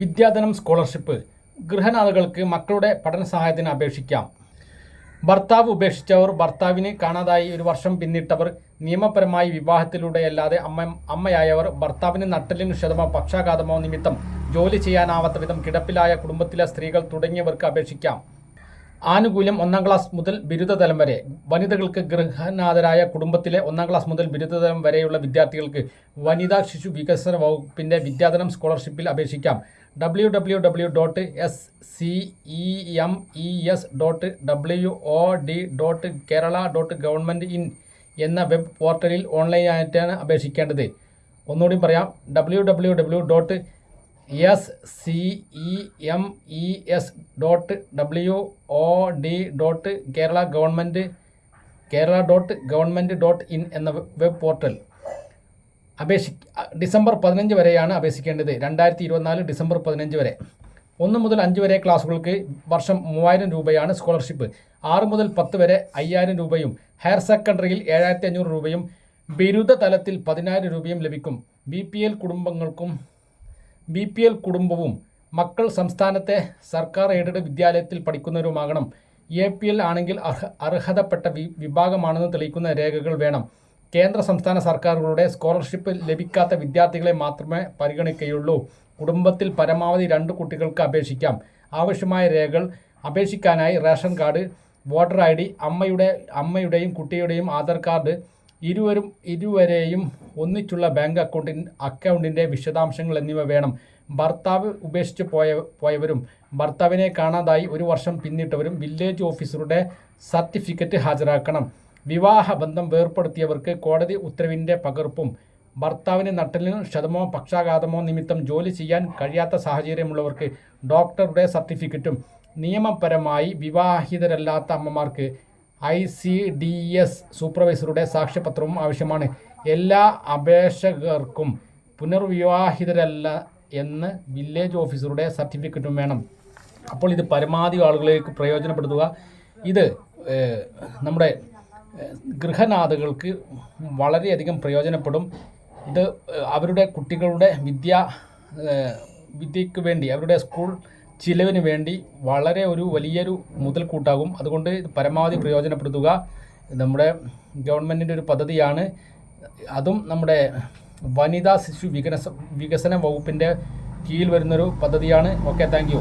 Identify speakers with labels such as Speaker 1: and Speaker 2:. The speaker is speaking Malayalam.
Speaker 1: വിദ്യാധനം സ്കോളർഷിപ്പ് ഗൃഹനാഥകൾക്ക് മക്കളുടെ പഠന സഹായത്തിന് അപേക്ഷിക്കാം. ഭർത്താവ് ഉപേക്ഷിച്ചവർ, ഭർത്താവിന് കാണാതായി 1 വർഷം പിന്നിട്ടവർ, നിയമപരമായി വിവാഹത്തിലൂടെയല്ലാതെ അമ്മയായവർ, ഭർത്താവിന് നട്ടെല്ലിന് ക്ഷതമോ പക്ഷാഘാതമോ നിമിത്തം ജോലി ചെയ്യാനാവാത്ത വിധം കിടപ്പിലായ കുടുംബത്തിലെ സ്ത്രീകൾ തുടങ്ങിയവർക്ക് അപേക്ഷിക്കാം. ആനുകൂല്യം 1-ാം ക്ലാസ് മുതൽ ബിരുദതലം വരെ. വനിതകൾക്ക് ഗൃഹനാഥരായ കുടുംബത്തിലെ 1-ാം ക്ലാസ് മുതൽ ബിരുദതലം വരെയുള്ള വിദ്യാർത്ഥികൾക്ക് വനിതാ ശിശു വികസന വകുപ്പിൻ്റെ വിദ്യാധനം സ്കോളർഷിപ്പിൽ അപേക്ഷിക്കാം. www.scemes.wod.kerala.government.in എന്ന വെബ് പോർട്ടലിൽ ഓൺലൈനായിട്ടാണ് അപേക്ഷിക്കേണ്ടത്. ഒന്നുകൂടി പറയാം, www.scemes.wod.kerala.government.in എന്ന വെബ് പോർട്ടൽ. ഡിസംബർ 15 വരെയാണ് അപേക്ഷിക്കേണ്ടത്. 2024 ഡിസംബർ 15 വരെ. 1 മുതൽ 5 വരെ ക്ലാസുകൾക്ക് വർഷം 3000 രൂപയാണ് സ്കോളർഷിപ്പ്. 6 മുതൽ 10 വരെ 5000 രൂപയും ഹയർ സെക്കൻഡറിയിൽ 7500 രൂപയും ബിരുദ തലത്തിൽ 10000 രൂപയും ലഭിക്കും. BPL കുടുംബവും മക്കൾ സംസ്ഥാനത്തെ സർക്കാർ എയ്ഡഡ് വിദ്യാലയത്തിൽ പഠിക്കുന്നവരുമാകണം. APL ആണെങ്കിൽ അർഹതപ്പെട്ട വിഭാഗമാണെന്ന് തെളിയിക്കുന്ന രേഖകൾ വേണം. കേന്ദ്ര സംസ്ഥാന സർക്കാരുകളുടെ സ്കോളർഷിപ്പ് ലഭിക്കാത്ത വിദ്യാർത്ഥികളെ മാത്രമേ പരിഗണിക്കുകയുള്ളൂ. കുടുംബത്തിൽ പരമാവധി 2 കുട്ടികൾക്ക് അപേക്ഷിക്കാം. ആവശ്യമായ രേഖകൾ അപേക്ഷിക്കാനായി റേഷൻ കാർഡ്, വോട്ടർ ID, അമ്മയുടെയും കുട്ടിയുടെയും ആധാർ കാർഡ്, ഇരുവരെയും ഒന്നിച്ചുള്ള ബാങ്ക് അക്കൗണ്ടിൻ്റെ വിശദാംശങ്ങൾ എന്നിവ വേണം. ഭർത്താവ് ഉപേക്ഷിച്ച് പോയവരും ഭർത്താവിനെ കാണാതായി 1 വർഷം പിന്നിട്ടവരും വില്ലേജ് ഓഫീസറുടെ സർട്ടിഫിക്കറ്റ് ഹാജരാക്കണം. വിവാഹബന്ധം വേർപ്പെടുത്തിയവർക്ക് കോടതി ഉത്തരവിൻ്റെ പകർപ്പും, ഭർത്താവിന് നട്ടെല്ലിന് ക്ഷതമോ പക്ഷാഘാതമോ നിമിത്തം ജോലി ചെയ്യാൻ കഴിയാത്ത സാഹചര്യമുള്ളവർക്ക് ഡോക്ടറുടെ സർട്ടിഫിക്കറ്റും, നിയമപരമായി വിവാഹിതരല്ലാത്ത അമ്മമാർക്ക് ICDS സൂപ്പർവൈസറുടെ സാക്ഷ്യപത്രവും ആവശ്യമാണ്. എല്ലാ അപേക്ഷകർക്കും പുനർവിവാഹിതരല്ല എന്ന് വില്ലേജ് ഓഫീസറുടെ സർട്ടിഫിക്കറ്റും വേണം. അപ്പോൾ ഇത് പരമാവധി ആളുകളിലേക്ക് പ്രയോജനപ്പെടുത്തുക. ഇത് നമ്മുടെ ഗൃഹനാഥകൾക്ക് വളരെയധികം പ്രയോജനപ്പെടും. ഇത് അവരുടെ കുട്ടികളുടെ വിദ്യയ്ക്ക് വേണ്ടി, അവരുടെ സ്കൂൾ ചിലവിന് വേണ്ടി വലിയൊരു മുതൽക്കൂട്ടാകും. അതുകൊണ്ട് ഇത് പരമാവധി പ്രയോജനപ്പെടുത്തുക. നമ്മുടെ ഗവൺമെൻറ്റിൻ്റെ ഒരു പദ്ധതിയാണ്. അതും നമ്മുടെ വനിതാ ശിശു വികസന വകുപ്പിൻ്റെ കീഴിൽ വരുന്നൊരു പദ്ധതിയാണ്. Okay, thank you.